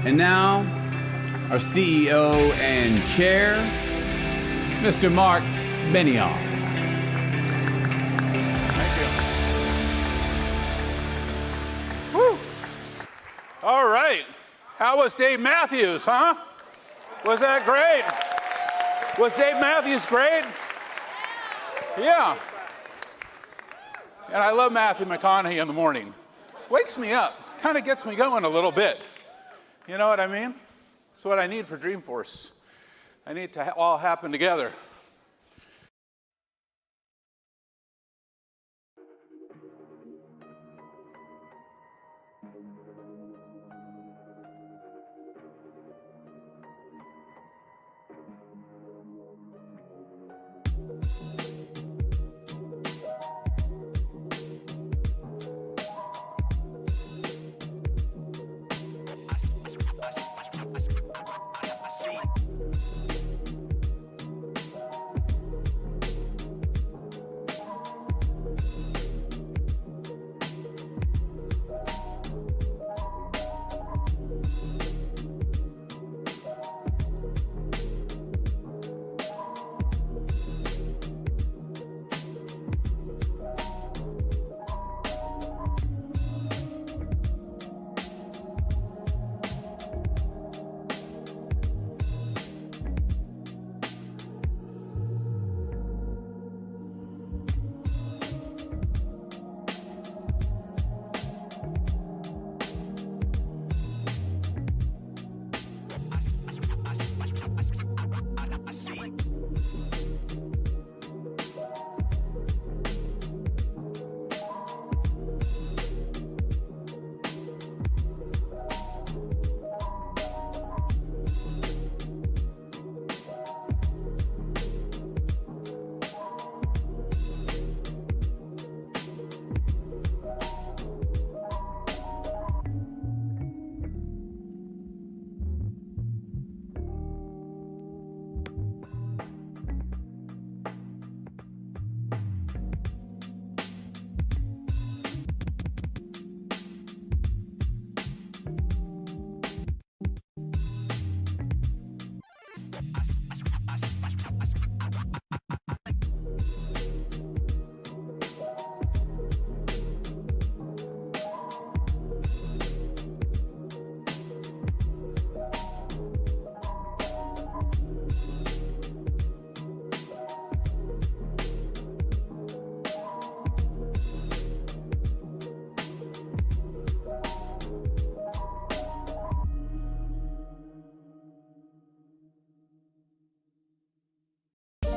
And now, our CEO and chair, Mr. Mark Benioff. Thank you. Woo. All right. How was Dave Matthews, huh? Was that great? Was Dave Matthews great? Yeah. And I love Matthew McConaughey in the morning. Wakes me up. Kind of gets me going a little bit. You know what I mean? It's what I need for Dreamforce. I need to all happen together.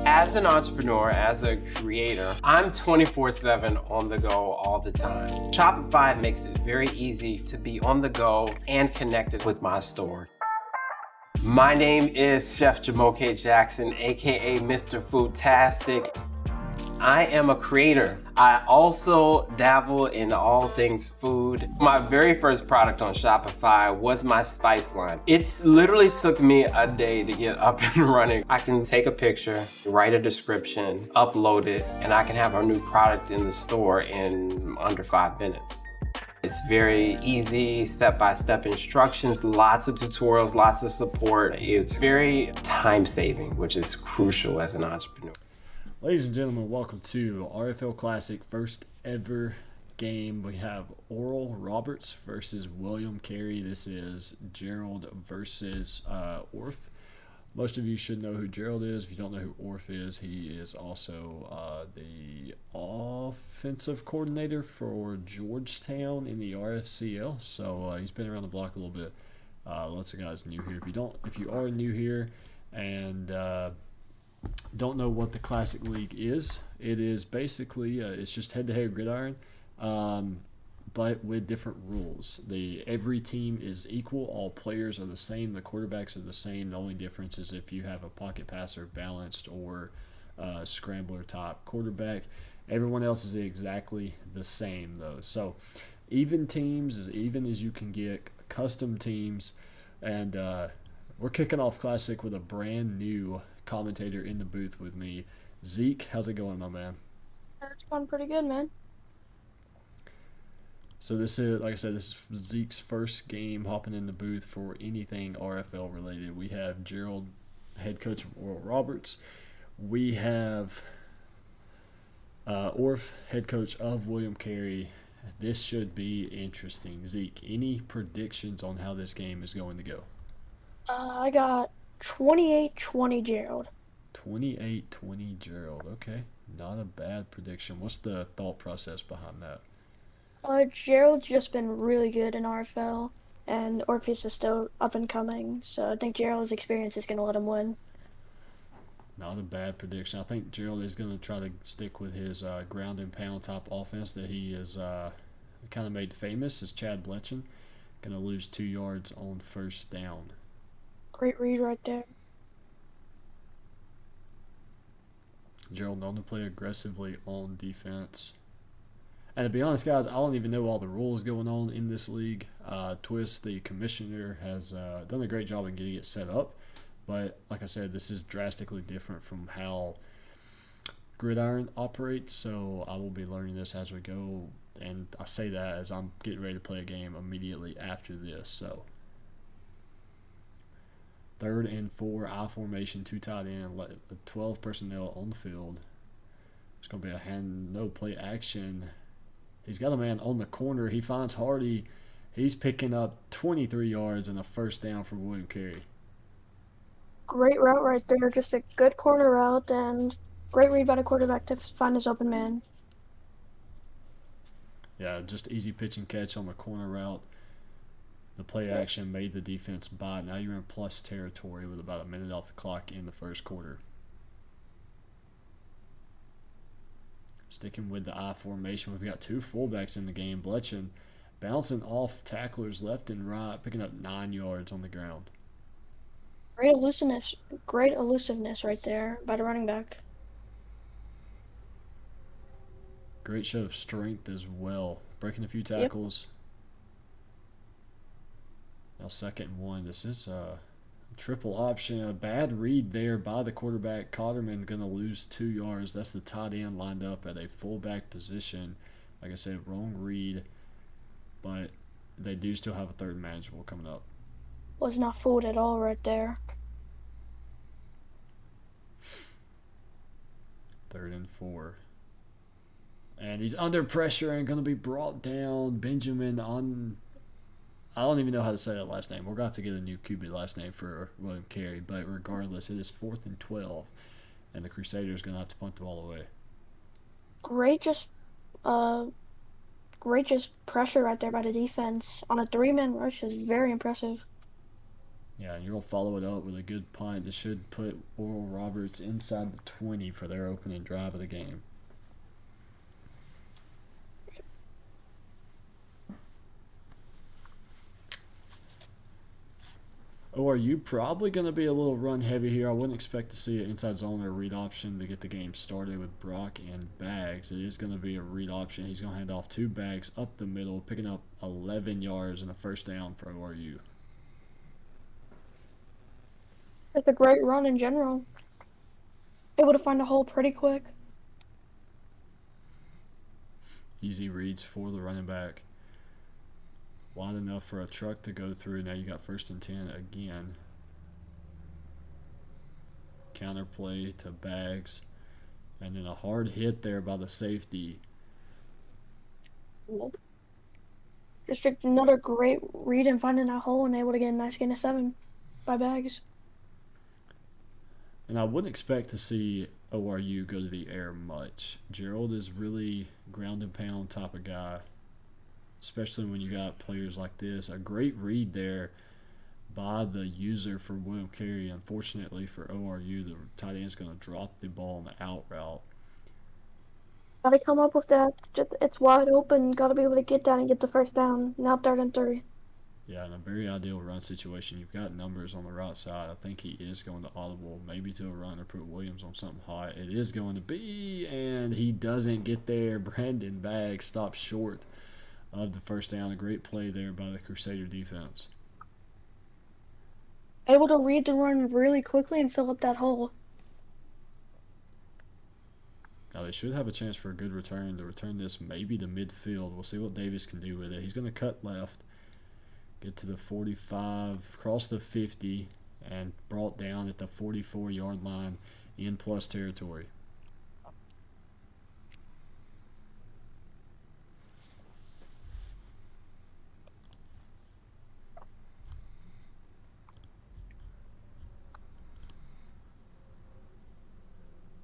As an entrepreneur, as a creator, I'm 24/7 on the go all the time. Shopify makes it very easy to be on the go and connected with my store. My name is Chef Jamoke Jackson, aka Mr. Foodtastic. I am a creator. I also dabble in all things food. My very first product on Shopify was my spice line. It literally took me a day to get up and running. I can take a picture, write a description, upload it, and I can have our new product in the store in under 5 minutes. It's very easy, step-by-step instructions, lots of tutorials, lots of support. It's very time-saving, which is crucial as an entrepreneur. Ladies and gentlemen, welcome to RFL Classic, first ever game. We have Oral Roberts versus William Carey. This is Gerald versus Orf. Most of you should know who Gerald is. If you don't know who Orf is, he is also the offensive coordinator for Georgetown in the RFCL. So he's been around the block a little bit. Lots of guys new here. If you are new here and don't know what the Classic League is, it is basically it's just head-to-head gridiron, but with different rules. Every team is equal. All players are the same. The quarterbacks are the same. The only difference is if you have a pocket passer, balanced, or scrambler type quarterback. Everyone else is exactly the same though. So even teams, as even as you can get, custom teams, and we're kicking off Classic with a brand new commentator in the booth with me. Zeke, how's it going, my man? It's going pretty good, man. So this is, like I said, this is Zeke's first game hopping in the booth for anything RFL related. We have Gerald, head coach of Oral Roberts. We have Orf, head coach of William Carey. This should be interesting. Zeke, any predictions on how this game is going to go? I got 28-20 Gerald. 28-20 Gerald. Okay, not a bad prediction. What's the thought process behind that? Gerald's just been really good in RFL, and Orpheus is still up and coming, so I think Gerald's experience is going to let him win. Not a bad prediction. I think Gerald is going to try to stick with his ground and pound type offense that he is kind of made famous as Chad Bletchen. Going to lose 2 yards on first down. Great read right there. Gerald known to play aggressively on defense. And to be honest, guys, I don't even know all the rules going on in this league. Twist, the commissioner, has done a great job in getting it set up. But like I said, this is drastically different from how Gridiron operates. So I will be learning this as we go. And I say that as I'm getting ready to play a game immediately after this. So 3rd and 4, I formation, 2 tight end, 12 personnel on the field. It's going to be a no play action. He's got a man on the corner. He finds Hardy. He's picking up 23 yards and a first down for William Carey. Great route right there. Just a good corner route and great read by the quarterback to find his open man. Yeah, just easy pitch and catch on the corner route. The play action made the defense bite. Now you're in plus territory with about a minute off the clock in the first quarter. Sticking with the I formation, we've got 2 fullbacks in the game. Bletchen bouncing off tacklers left and right, picking up 9 yards on the ground. Great elusiveness right there by the running back. Great show of strength as well. Breaking a few tackles. Now 2nd and 1. This is a triple option. A bad read there by the quarterback. Cotterman going to lose 2 yards. That's the tight end lined up at a fullback position. Like I said, wrong read. But they do still have a 3rd and manageable coming up. Was not fooled at all right there. 3rd and 4. And he's under pressure and going to be brought down. Benjamin on... I don't even know how to say that last name. We're going to have to get a new QB last name for William Carey. But regardless, it is 4th and 12. And the Crusaders going to have to punt the ball away. Great just pressure right there by the defense. On a 3-man rush is very impressive. Yeah, and you're going to follow it up with a good punt. This should put Oral Roberts inside the 20 for their opening drive of the game. ORU probably going to be a little run heavy here. I wouldn't expect to see an inside zone or read option to get the game started with Brock and Bags. It is going to be a read option. He's going to hand off 2 Bags up the middle, picking up 11 yards and a first down for ORU. It's a great run in general. Able to find a hole pretty quick. Easy reads for the running back. Wide enough for a truck to go through. Now you got 1st and 10 again. Counterplay to Bags. And then a hard hit there by the safety. Just another great read and finding that hole and able to get a nice gain of 7 by Bags. And I wouldn't expect to see ORU go to the air much. Gerald is really ground and pound type of guy, especially when you got players like this. A great read there by the user for William Carey. Unfortunately for ORU, the tight end is going to drop the ball on the out route. Gotta come up with that. It's wide open. Gotta be able to get down and get the first down. Now 3rd and 3. Yeah, in a very ideal run situation, you've got numbers on the right side. I think he is going to audible, maybe to a run or put Williams on something high. It is going to be, and he doesn't get there. Brandon Baggs stops short of the first down. A great play there by the Crusader defense. Able to read the run really quickly and fill up that hole. Now they should have a chance for a good return to return this maybe to midfield. We'll see what Davis can do with it. He's going to cut left, get to the 45, cross the 50, and brought down at the 44-yard line in plus territory.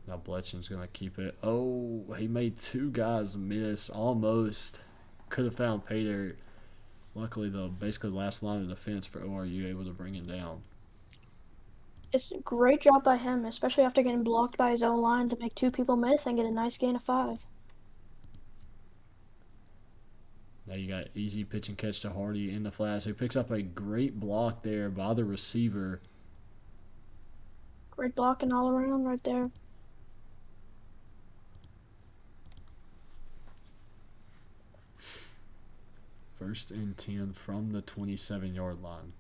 Now Bletchen's going to keep it. Oh, he made two guys miss. Almost could have found Pater. Luckily, basically the last line of defense for ORU able to bring him down. It's a great job by him, especially after getting blocked by his own line to make two people miss and get a nice gain of 5. Now you got easy pitch and catch to Hardy in the flat. So he picks up a great block there by the receiver. Great blocking all around right there. First and 10 from the 27-yard line.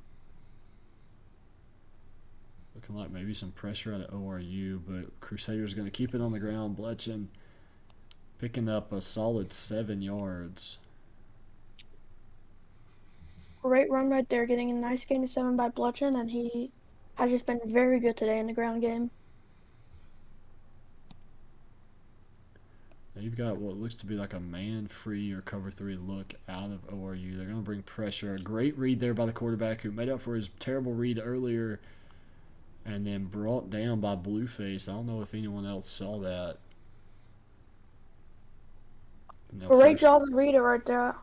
Looking like maybe some pressure out of ORU, but Crusaders going to keep it on the ground. Bletchen picking up a solid 7 yards. Great run right there, getting a nice gain of 7 by Bletchen, and he has just been very good today in the ground game. Now you've got what looks to be like a man-free or cover 3 look out of ORU. They're going to bring pressure. A great read there by the quarterback who made up for his terrible read earlier and then brought down by Blueface. I don't know if anyone else saw that. Great job of Rita right there.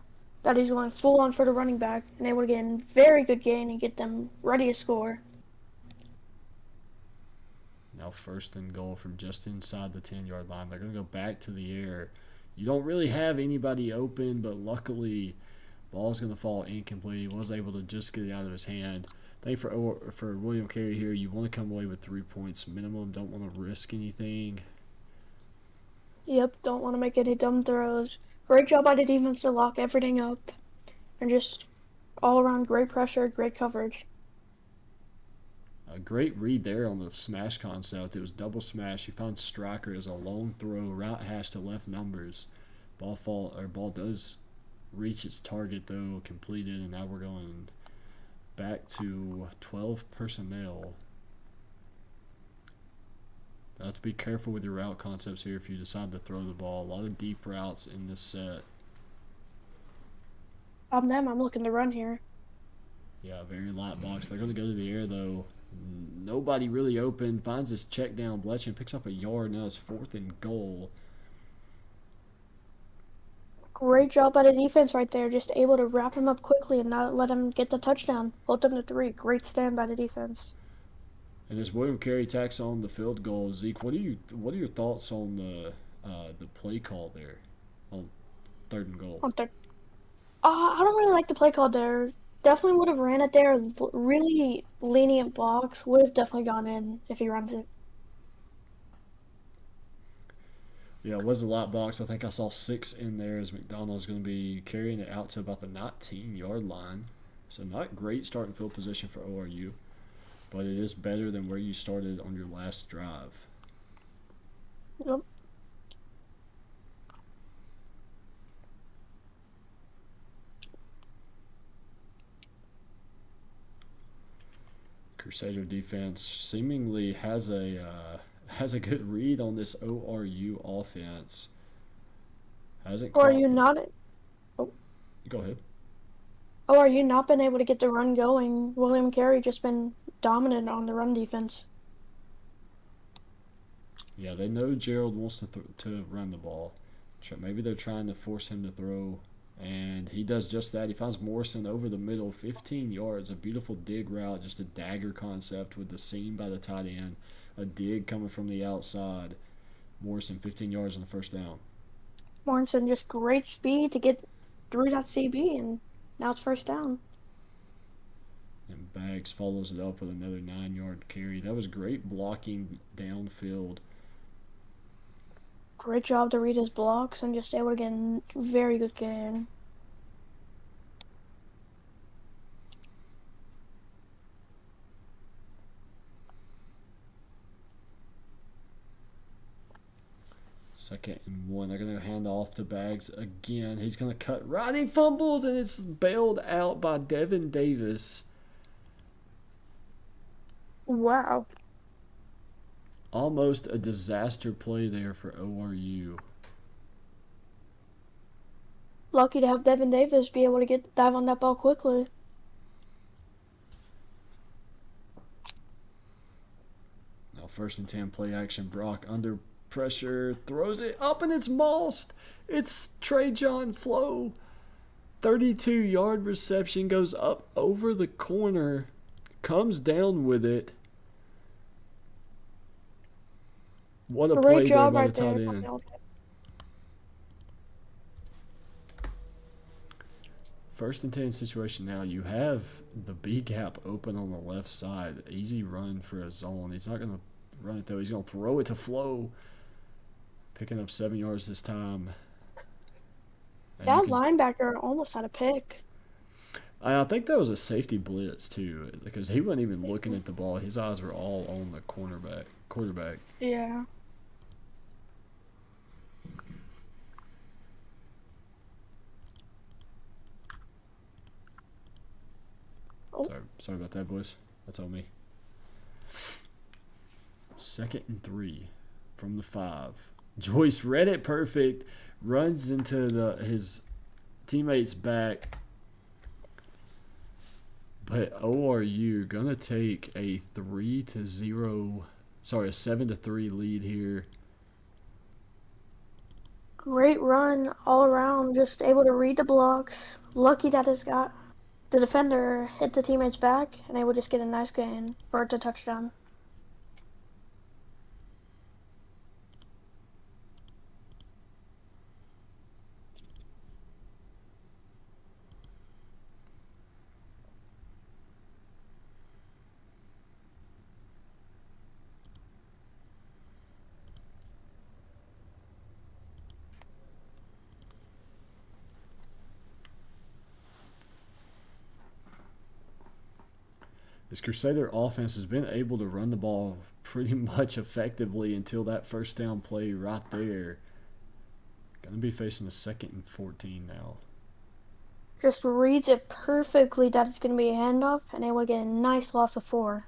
That he's going full on for the running back and able to get a very good gain and get them ready to score. Now first and goal from just inside the 10-yard line. They're going to go back to the air. You don't really have anybody open, but luckily ball's going to fall incomplete. He was able to just get it out of his hand. I think for William Carey here, you want to come away with 3 points minimum. Don't want to risk anything. Yep, don't want to make any dumb throws. Great job by the defense to lock everything up. And just all around great pressure, great coverage. A great read there on the smash concept. It was double smash. He found Striker as a lone throw, route hash to left numbers. Ball does reach its target though, completed, and now we're going back to 12 personnel. Have to be careful with your route concepts here if you decide to throw the ball. A lot of deep routes in this set. I'm looking to run here. Yeah, very light box. They're going to go to the air though. Nobody really open. Finds his check down. Bletchen picks up a yard. Now it's 4th and goal. Great job by the defense right there. Just able to wrap him up quickly and not let him get the touchdown. Hold them to 3. Great stand by the defense. And as William Carey tacks on the field goal, Zeke, what are your thoughts on the play call there on 3rd and goal? On 3rd. I don't really like the play call there. Definitely would have ran it there. Really lenient blocks. Would have definitely gone in if he runs it. Yeah, it was a lot box. I think I saw 6 in there as McDonald's going to be carrying it out to about the 19-yard line. So not great starting field position for ORU, but it is better than where you started on your last drive. Yep. Crusader defense seemingly has a good read on this ORU offense. Hasn't ORU not? Oh. Go ahead. ORU not been able to get the run going. William Carey just been dominant on the run defense. Yeah, they know Gerald wants to run the ball. Maybe they're trying to force him to throw, and he does just that. He finds Morrison over the middle, 15 yards, a beautiful dig route, just a dagger concept with the seam by the tight end, a dig coming from the outside. Morrison, 15 yards on the first down. Morrison just great speed to get through that CB, and now it's first down. And Baggs follows it up with another 9-yard carry. That was great blocking downfield. Great job to read his blocks and just able to get a very good gain. 2nd and 1. They're going to hand off to Bags again. He's going to cut right. He fumbles, and it's bailed out by Devin Davis. Wow. Almost a disaster play there for ORU. Lucky to have Devin Davis be able to dive on that ball quickly. Now 1st and 10, play action. Brock under pressure, throws it up, and it's Mossed. It's Trajan Flo. 32-yard reception, goes up over the corner, comes down with it. What a play Great there job by right the tight there. end. 1st and 10 situation now. You have the B gap open on the left side. Easy run for a zone. He's not going to run it though. He's going to throw it to Flo. Picking up 7 yards this time. And That linebacker almost had a pick. I think that was a safety blitz too, because he wasn't even looking at the ball. His eyes were all on the quarterback. Yeah. Oh. Sorry about that, boys. That's on me. 2nd and 3 from the 5. Joyce read it perfect, runs into his teammate's back. But ORU gonna take a 7-3 lead here. Great run all around, just able to read the blocks. Lucky that the defender hit the teammate's back and able to just get a nice gain for it to touchdown. This Crusader offense has been able to run the ball pretty much effectively until that 1st down play right there. Going to be facing a 2nd and 14 now. Just reads it perfectly that it's going to be a handoff, and able to get a nice loss of 4.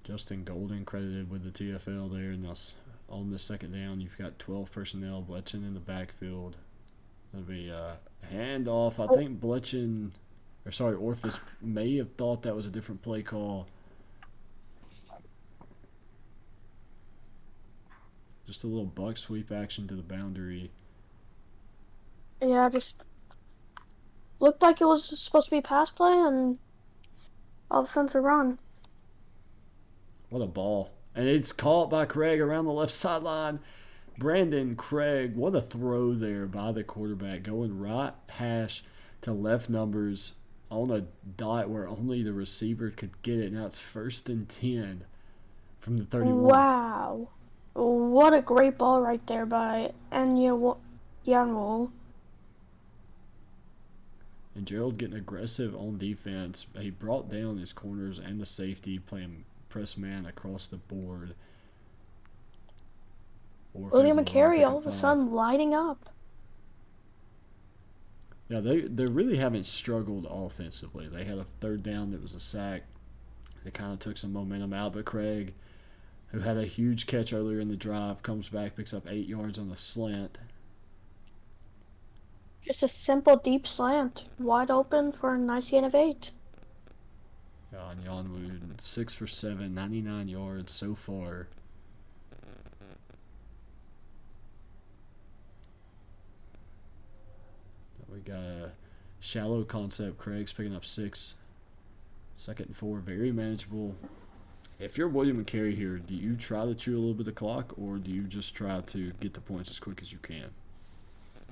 Justin Golden credited with the TFL there. Now on the 2nd down, you've got 12 personnel. Bletchen in the backfield. That'll be a handoff. I think Orphis may have thought that was a different play call. Just a little buck sweep action to the boundary. Yeah, just looked like it was supposed to be pass play, and all of a sudden it's a run. What a ball. And it's caught by Craig around the left sideline. Brandon Craig, what a throw there by the quarterback. Going right hash to left numbers on a dot where only the receiver could get it. Now it's 1st and 10 from the 31. Wow. What a great ball right there by Yanwol. And Gerald getting aggressive on defense. He brought down his corners and the safety, playing press man across the board. William and Carey all of a sudden lighting up. Yeah, they really haven't struggled offensively. They had a 3rd down that was a sack. They kind of took some momentum out, but Craig, who had a huge catch earlier in the drive, comes back, picks up 8 yards on the slant. Just a simple deep slant, wide open for a nice gain of 8. And Yanwood, 6 for 7, 99 yards so far. We got a shallow concept. Craig's picking up 6. 2nd and 4, very manageable. If you're William and Carey here, do you try to chew a little bit of clock, or do you just try to get the points as quick as you can?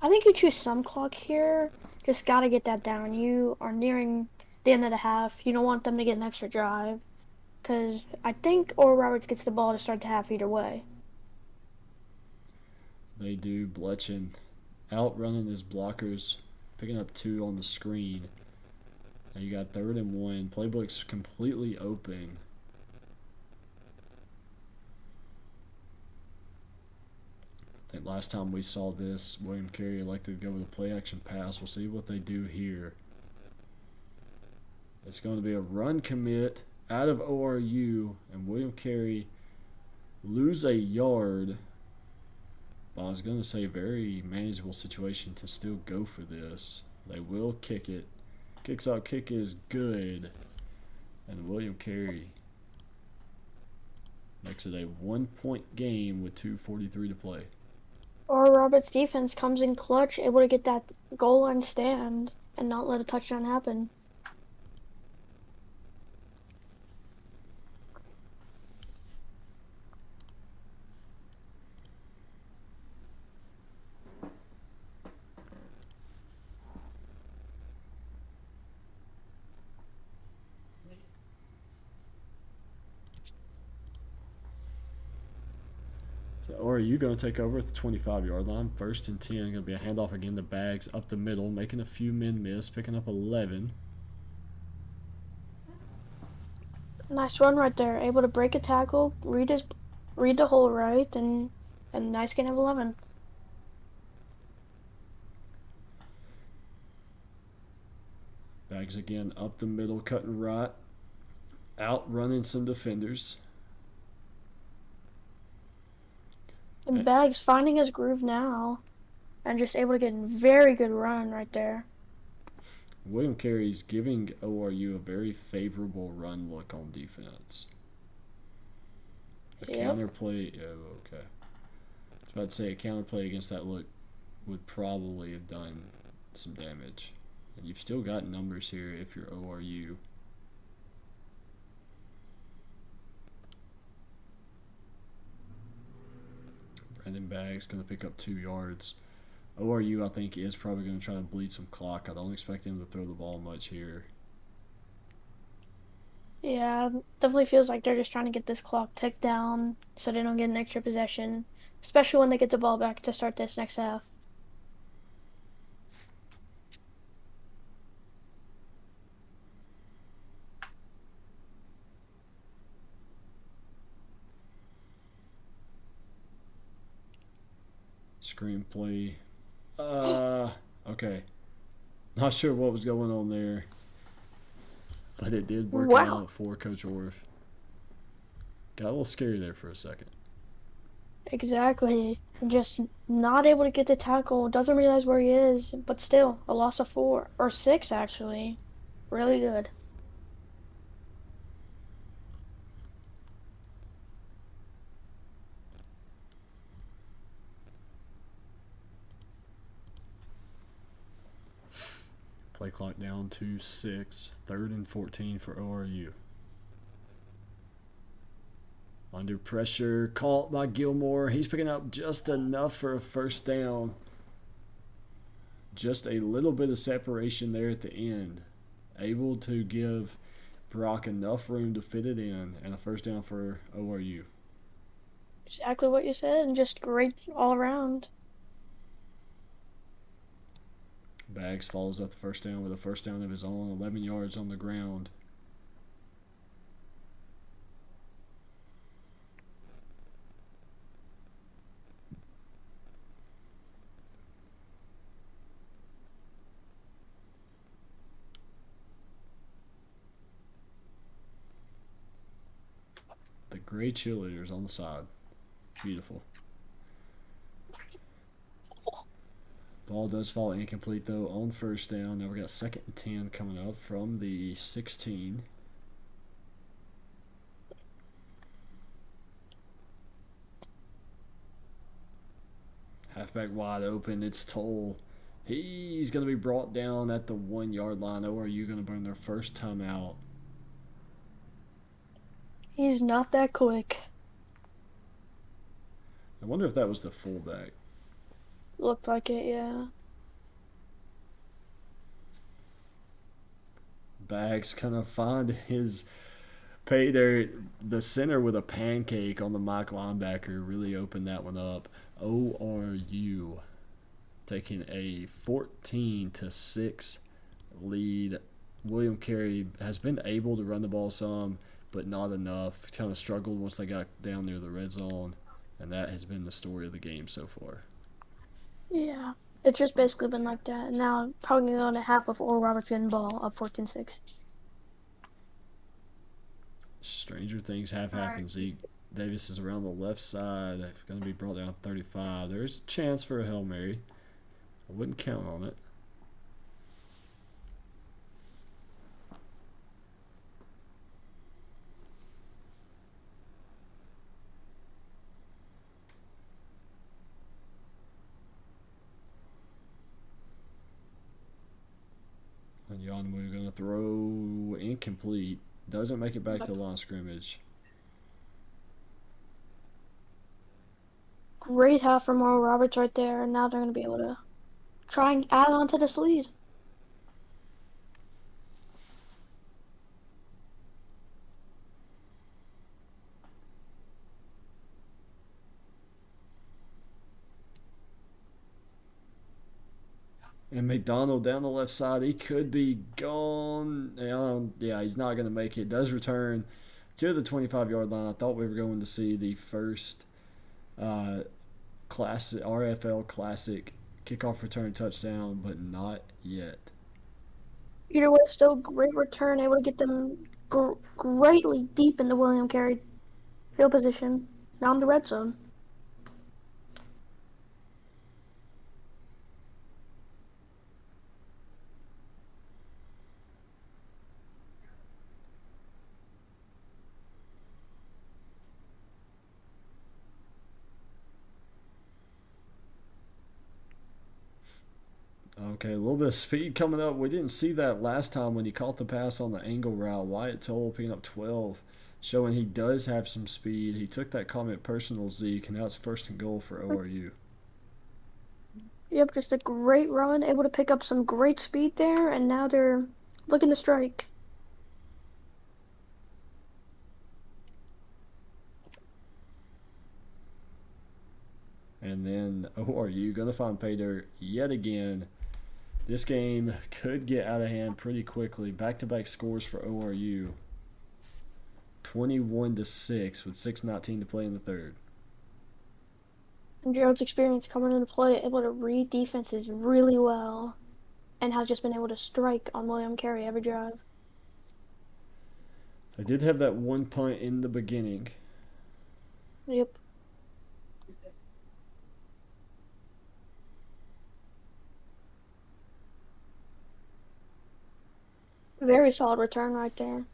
I think you choose some clock here. Just got to get that down. You are nearing the end of the half. You don't want them to get an extra drive, because I think Oral Roberts gets the ball to start the half either way. They do. Bletchen outrunning his blockers, picking up 2 on the screen. Now you got 3rd and 1. Playbook's completely open. And last time we saw this, William Carey elected to go with a play action pass. We'll see what they do here. It's going to be a run commit out of ORU, and William Carey lose a yard. But I was going to say very manageable situation to still go for this. They will kick it. Kicks out kick is good. And William Carey makes it a 1-point game with 2:43 to play. Or Roberts' defense comes in clutch, able to get that goal line stand and not let a touchdown happen. Or are you going to take over at the 25-yard line? 1st and 10. Going to be a handoff again to Bags up the middle, making a few men miss, picking up 11. Nice run right there. Able to break a tackle, read the hole right, and nice gain of 11. Bags again up the middle, cutting right, outrunning some defenders. And Bags finding his groove now, and just able to get a very good run right there. William Carey's giving ORU a very favorable run look on defense. A counterplay. Oh, okay. I was about to say a counterplay against that look would probably have done some damage. And you've still got numbers here if you're ORU. Brandon Bags going to pick up 2 yards. ORU, I think, is probably going to try to bleed some clock. I don't expect him to throw the ball much here. Yeah, definitely feels like they're just trying to get this clock ticked down so they don't get an extra possession, especially when they get the ball back to start this next half. Screenplay. Okay. Not sure what was going on there, but it did work out for Coach Orff. Got a little scary there for a second. Exactly. Just not able to get the tackle. Doesn't realize where he is, but still, a loss of 4 or 6 actually. Really good. Play clock down to 6. 3rd and 14 for ORU. Under pressure, caught by Gilmore. He's picking up just enough for a first down. Just a little bit of separation there at the end. Able to give Brock enough room to fit it in, and a first down for ORU. Exactly what you said, and just great all around. Bags follows up the first down with a first down of his own, 11 yards on the ground. The gray cheerleaders on the side. Beautiful. Ball does fall incomplete, though, on first down. Now we got 2nd and 10 coming up from the 16. Halfback wide open. It's Toll. He's going to be brought down at the 1-yard line. ORU going to burn their first timeout. He's not that quick. I wonder if that was the fullback. Looked like it, yeah. Bags kind of find his pay there. The center with a pancake on the Mike linebacker really opened that one up. ORU taking a 14-6 lead. William Carey has been able to run the ball some, but not enough. Kind of struggled once they got down near the red zone. And that has been the story of the game so far. Yeah. It's just basically been like that. And now probably going to go into half of Oral Roberts getting the ball up 14-6. Stranger things have happened. Zeke Davis is around the left side. They're going to be brought down 35. There is a chance for a Hail Mary. I wouldn't count on it. And Yanwu going to throw incomplete. Doesn't make it back to the line of scrimmage. Great half from Oral Roberts right there. And now they're going to be able to try and add on to this lead. And McDonald down the left side, he could be gone. Yeah, he's not going to make it. Does return to the 25-yard line. I thought we were going to see the first classic RFL Classic kickoff return touchdown, but not yet. Either way, still great return, able to get them greatly deep into William Carey field position. Now in the red zone. Okay, a little bit of speed coming up. We didn't see that last time when he caught the pass on the angle route. Wyatt Toll picking up 12, showing he does have some speed. He took that comment personal, Zeke, and now it's 1st and goal for ORU. Yep, just a great run, able to pick up some great speed there, and now they're looking to strike. And then ORU going to find pay dirt yet again. This game could get out of hand pretty quickly. Back-to-back scores for ORU. 21-6 with 6:19 to play in the third. And Gerald's experience coming into play, able to read defenses really well, and has just been able to strike on William Carey every drive. They did have that one punt in the beginning. Yep. Very solid return right there.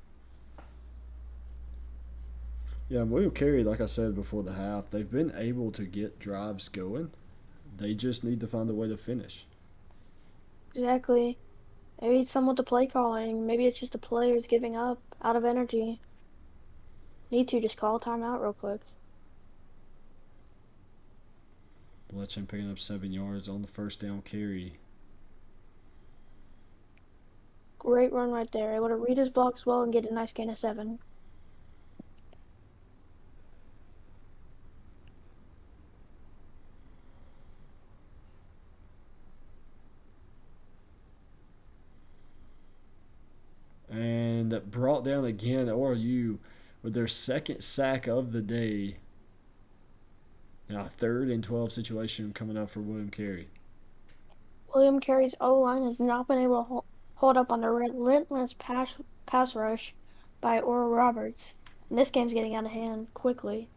Yeah, William Carey, like I said before the half, they've been able to get drives going. They just need to find a way to finish. Exactly. Maybe it's some with the play calling. Maybe it's just the players giving up out of energy. Need to just call a timeout real quick. Bletchin picking up 7 yards on the first down carry. Great run right there. Able to read his blocks well and get a nice gain of 7. And brought down again, ORU with their second sack of the day. Now, 3rd and 12 situation coming up for William Carey. William Carey's O-line has not been able to hold up on the relentless pass rush by Oral Roberts. And this game's getting out of hand quickly.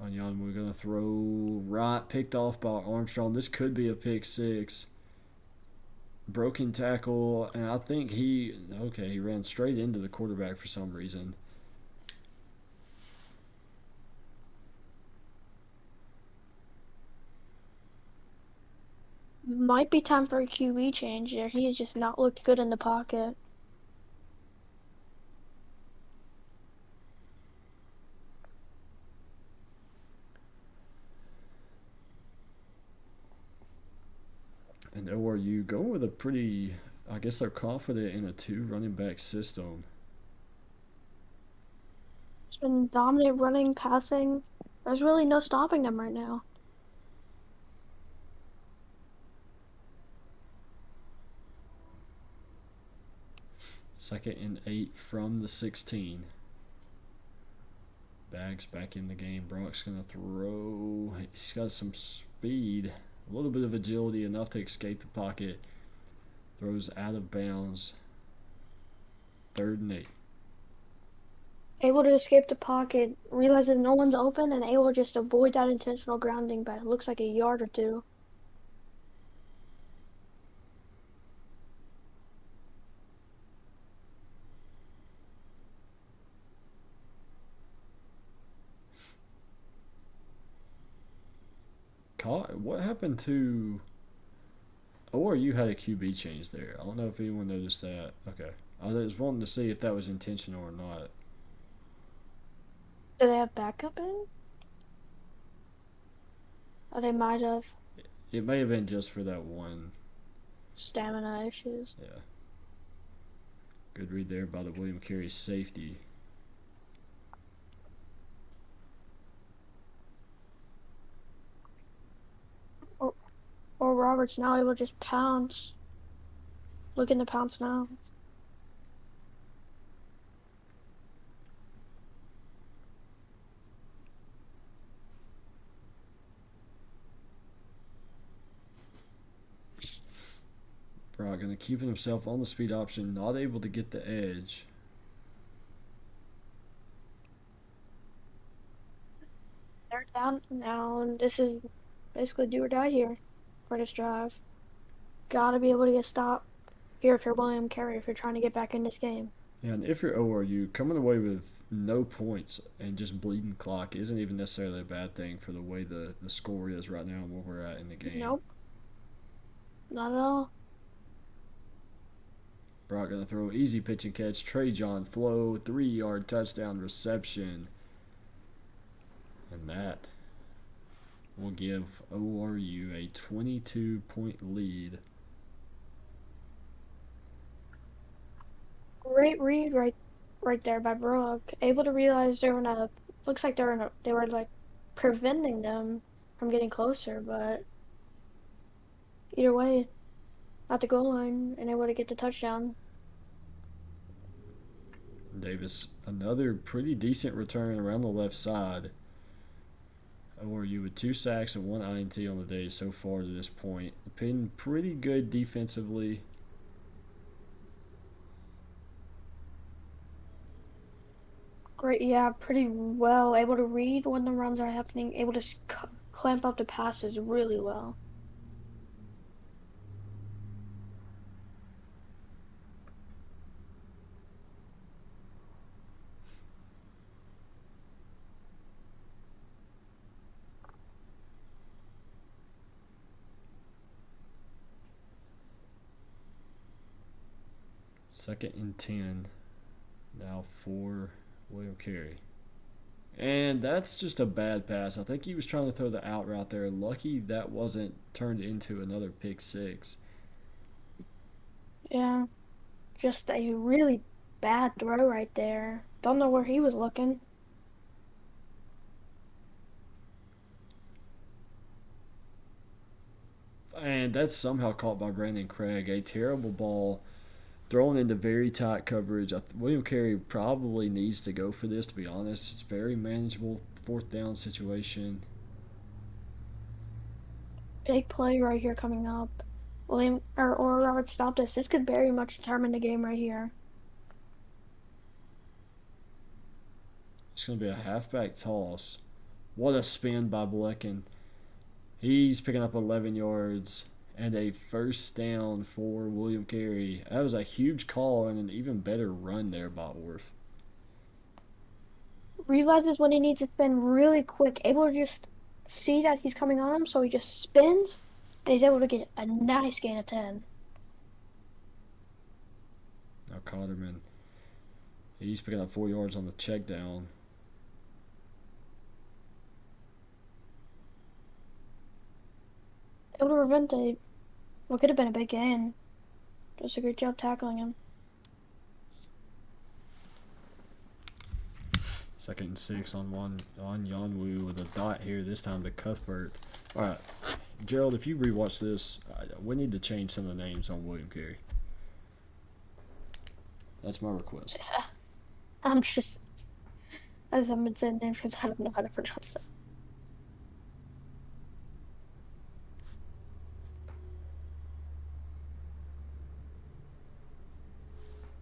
Onyan, we're going to throw right, picked off by Armstrong. This could be a pick 6. Broken tackle, and I think he ran straight into the quarterback for some reason. Might be time for a QB change there. He has just not looked good in the pocket. And ORU going with a pretty, I guess they're confident in a 2 running back system. It's been dominant running, passing. There's really no stopping them right now. 2nd and 8 from the 16. Bags back in the game. Brock's going to throw. He's got some speed, a little bit of agility, enough to escape the pocket. Throws out of bounds. 3rd and 8. Able to escape the pocket, realizes no one's open, and able to just avoid that intentional grounding by it looks like a yard or two. What happened to... Or you had a QB change there. I don't know if anyone noticed that. Okay. I was wanting to see if that was intentional or not. Do they have backup in? Or they might have. It may have been just for that one. Stamina issues. Yeah. Good read there by the William Carey safety. Or Roberts now able to just pounce. Looking to pounce now. Brock going to keep himself on the speed option, not able to get the edge. They're down now, and this is basically do or die here for this drive. Gotta be able to get stopped here if you're William Carey, if you're trying to get back in this game. Yeah, and if you're ORU, coming away with no points and just bleeding clock isn't even necessarily a bad thing for the way the score is right now and where we're at in the game. Nope. Not at all. Brock going to throw easy pitch and catch. Trajan Flow, 3-yard touchdown reception. And that will give ORU a 22-point lead. Great read right there by Brock. Able to realize they were in a looks like they were like preventing them from getting closer, but either way, at the goal line and able to get the touchdown. Davis, another pretty decent return around the left side. ORU with 2 sacks and 1 INT on the day so far to this point. Been pretty good defensively. Great, yeah, pretty well. Able to read when the runs are happening. Able to clamp up the passes really well. Second and 10. Now for William Carey. And that's just a bad pass. I think he was trying to throw the out route there. Lucky that wasn't turned into another pick 6. Yeah, just a really bad throw right there. Don't know where he was looking. And that's somehow caught by Brandon Craig. A terrible ball thrown into very tight coverage. William Carey probably needs to go for this, to be honest. It's a very manageable 4th down situation. Big play right here coming up. William or Robert stopped this. This could very much determine the game right here. It's going to be a halfback toss. What a spin by Blecken. He's picking up 11 yards and a 1st down for William Carey. That was a huge call and an even better run there by Orff. Realizes when he needs to spin really quick. Able to just see that he's coming on him, so he just spins, and he's able to get a nice gain of 10. Now Cotterman, he's picking up 4 yards on the check down. Able to prevent what could have been a big gain. Does a great job tackling him. 2nd and 6 on Yanwu with a dot here, this time to Cuthbert. All right, Gerald, if you rewatch this, we need to change some of the names on William Carey. That's my request. I'm just, as I've been saying names because I don't know how to pronounce them.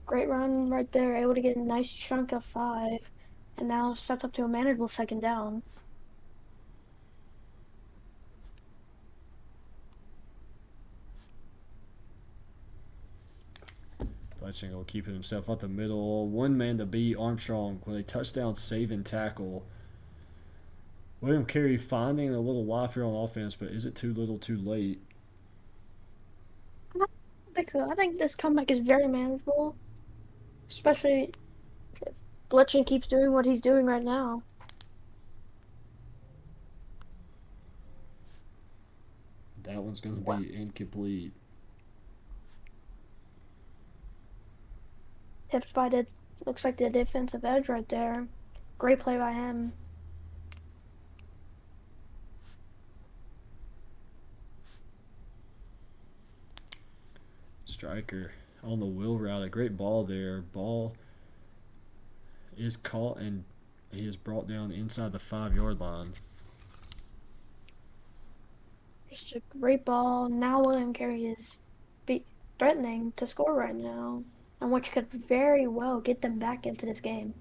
Great run right there, able to get a nice chunk of 5, and now sets up to a manageable second down. Bledsoe will keep himself up the middle. One man to beat Armstrong with a touchdown saving tackle. William Carey finding a little life here on offense, but is it too little too late? I don't think so. I think this comeback is very manageable, especially if Bletchen keeps doing what he's doing right now. That one's going to be incomplete. Tipped by the, looks like the defensive edge right there. Great play by him. Striker on the wheel route. A great ball there. Ball is caught and he is brought down inside the 5-yard line. It's a great ball. Now William Carey is threatening to score right now, and which could very well get them back into this game.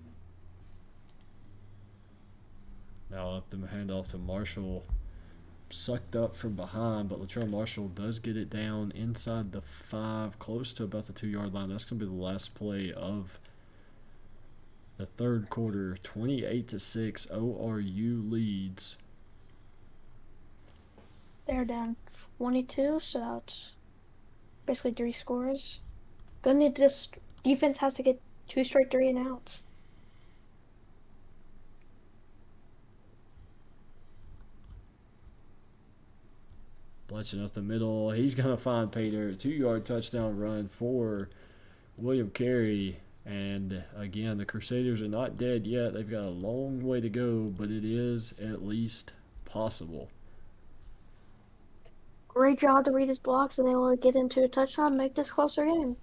Now up the handoff to Marshall. Sucked up from behind, but Latrell Marshall does get it down inside the 5, close to about the 2-yard line. That's going to be the last play of the third quarter. 28-6, ORU leads. They're down 22, so that's basically 3 scores. Gonna need this defense has to get 2 straight 3 and outs. Bletching up the middle. He's going to find Pater. 2-yard touchdown run for William Carey. And again, the Crusaders are not dead yet. They've got a long way to go, but it is at least possible. Great job to read his blocks and able to get into a touchdown and make this closer game.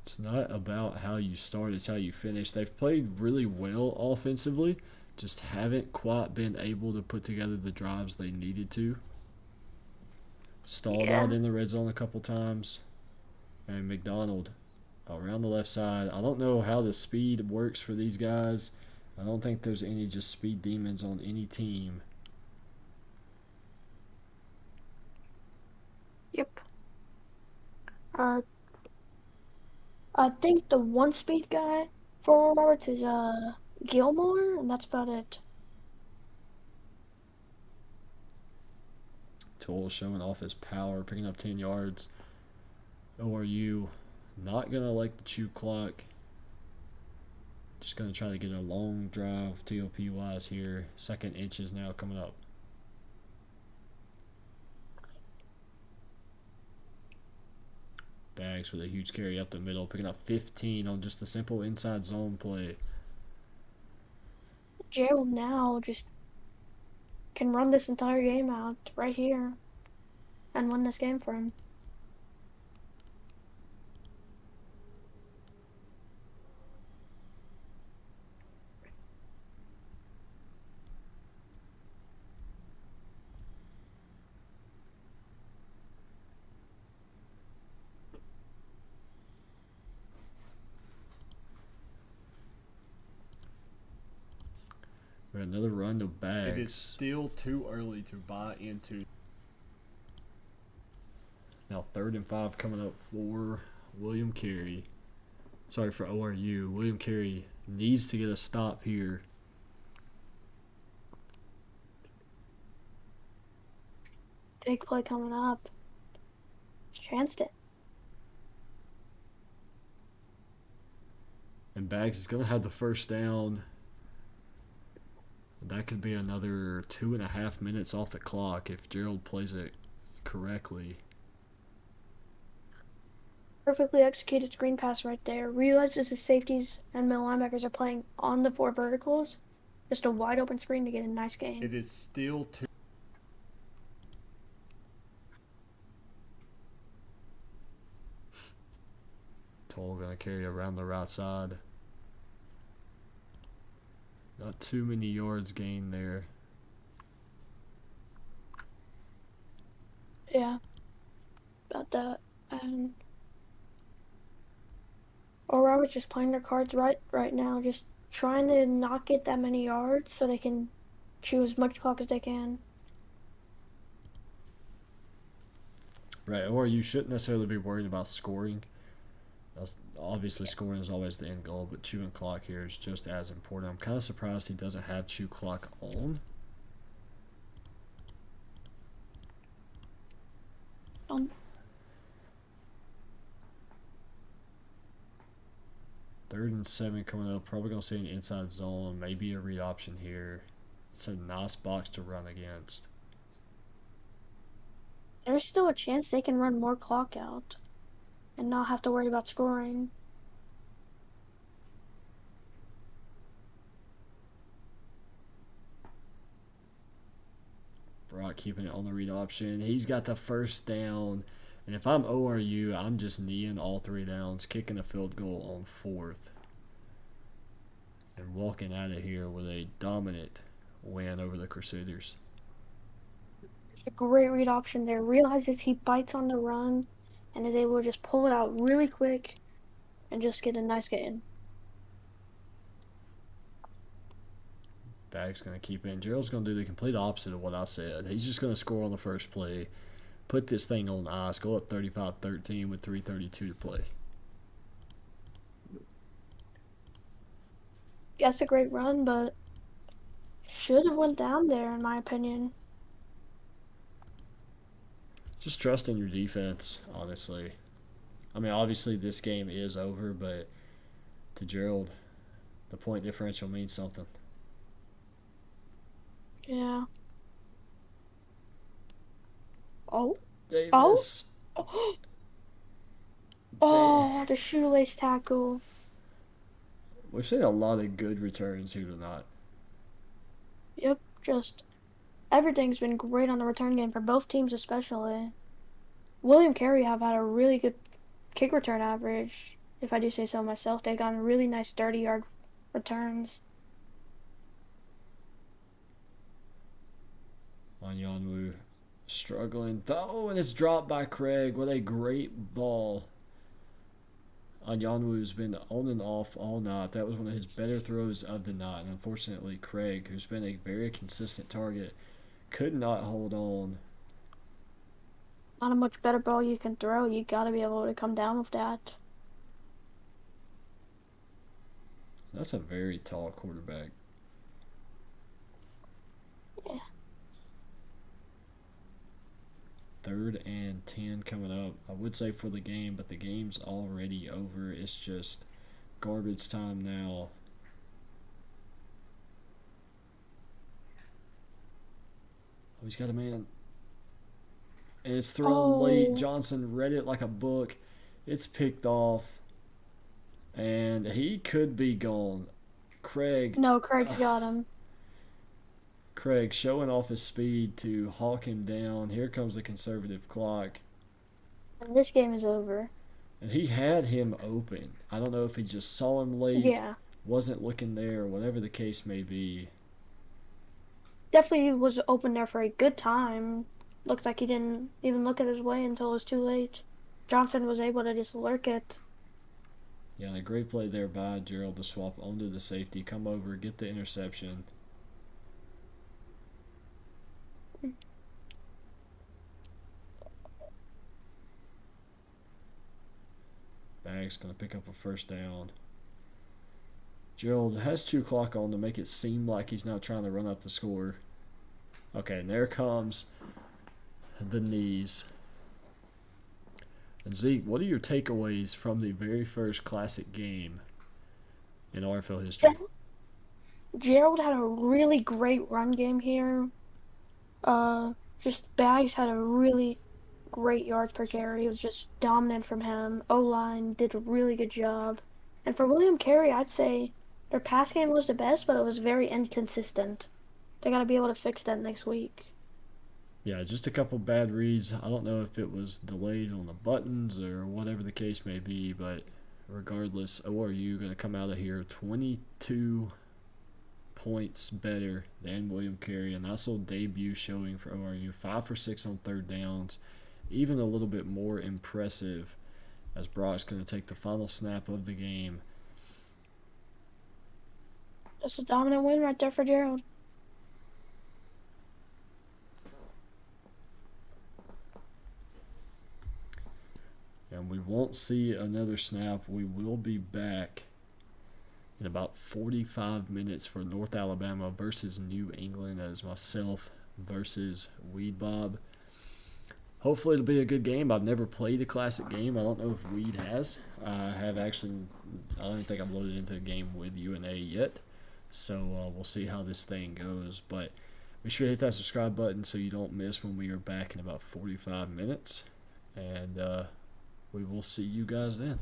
It's not about how you start, it's how you finish. They've played really well offensively, just haven't quite been able to put together the drives they needed to. Stalled out in the red zone a couple times. And McDonald around the left side. I don't know how the speed works for these guys. I don't think there's any just speed demons on any team. Yep. I think the one speed guy for Roberts is Gilmore, and that's about it. Toll showing off his power, picking up 10 yards. ORU not going to like the chew clock. Just going to try to get a long drive TOP-wise here. Second inches now coming up. Bags with a huge carry up the middle, picking up 15 on just a simple inside zone play. Gerald now just can run this entire game out right here and win this game for him. Another run to Bags. It is still too early to buy into. Now 3rd and 5 coming up for William Carey. Sorry, for ORU. William Carey needs to get a stop here. Big play coming up. Chanced it. And Bags is going to have the first down. That could be another 2.5 minutes off the clock if Gerald plays it correctly. Perfectly executed screen pass right there. Realizes his safeties and middle linebackers are playing on the 4 verticals. Just a wide open screen to get a nice game. It is still too. Toll going to carry around the right side. Not too many yards gained there. Yeah, about that. And Aurora was just playing their cards right now, just trying to not get that many yards so they can chew as much clock as they can. Right, or you shouldn't necessarily be worried about scoring. Obviously, scoring is always the end goal, but chewing clock here is just as important. I'm kind of surprised he doesn't have chew clock on. Third and 7 coming up. Probably going to see an inside zone, maybe a read option here. It's a nice box to run against. There's still a chance they can run more clock out and not have to worry about scoring. Brock keeping it on the read option. He's got the first down. And if I'm ORU, I'm just kneeing all 3 downs, kicking a field goal on 4th. And walking out of here with a dominant win over the Crusaders. A great read option there. Realizes he bites on the run and is able to just pull it out really quick and just get a nice gain. Bag's going to keep in. Gerald's going to do the complete opposite of what I said. He's just going to score on the first play, put this thing on ice, go up 35-13 with 3:32 to play. That's a great run, but should have went down there in my opinion. Just trust in your defense, honestly. I mean, obviously this game is over, but to Gerald, the point differential means something. Yeah. Oh. Davis. Oh. Oh, the shoelace tackle. We've seen a lot of good returns here tonight. Yep, just everything's been great on the return game for both teams especially. William Carey have had a really good kick return average, if I do say so myself. They've gotten really nice 30-yard returns. Onyanwu struggling. Oh, and it's dropped by Craig. What a great ball. Onyanwu's been on and off all night. That was one of his better throws of the night. And unfortunately, Craig, who's been a very consistent target, could not hold on. Not a much better ball you can throw. You gotta be able to come down with that. That's a very tall quarterback. Yeah. 3rd and 10 coming up. I would say for the game, but the game's already over. It's just garbage time now. Oh, he's got a man. And it's thrown late. Johnson read it like a book. It's picked off. And he could be gone. Craig. No, Craig's got him. Craig showing off his speed to hawk him down. Here comes the conservative clock. And this game is over. And he had him open. I don't know if he just saw him late, Yeah. wasn't looking there, whatever the case may be. Definitely was open there for a good time. Looked like he didn't even look at his way until it was too late. Johnson was able to just lurk it. Yeah, and a great play there by Gerald to swap onto the safety, come over, get the interception. Bag's going to pick up a first down. Gerald has 2 clock on to make it seem like he's not trying to run up the score. Okay, and there comes the knees. And Zeke, what are your takeaways from the very first classic game in RFL history? Gerald had a really great run game here. Just Bags had a really great yards per carry. It was just dominant from him. O-line did a really good job. And for William Carey, I'd say their pass game was the best, but it was very inconsistent. They got to be able to fix that next week. Yeah, just a couple bad reads. I don't know if it was delayed on the buttons or whatever the case may be, but regardless, ORU going to come out of here 22 points better than William Carey. A nice little debut showing for ORU. 5 for 6 on third downs. Even a little bit more impressive as Brock's going to take the final snap of the game. That's a dominant win right there for Gerald. And we won't see another snap. We will be back in about 45 minutes for North Alabama versus New England, as myself versus Weed Bob. Hopefully it'll be a good game. I've never played a classic game. I don't know if Weed has. I don't think I've loaded into a game with UNA yet. So we'll see how this thing goes. But be sure to hit that subscribe button so you don't miss when we are back in about 45 minutes. And we will see you guys then.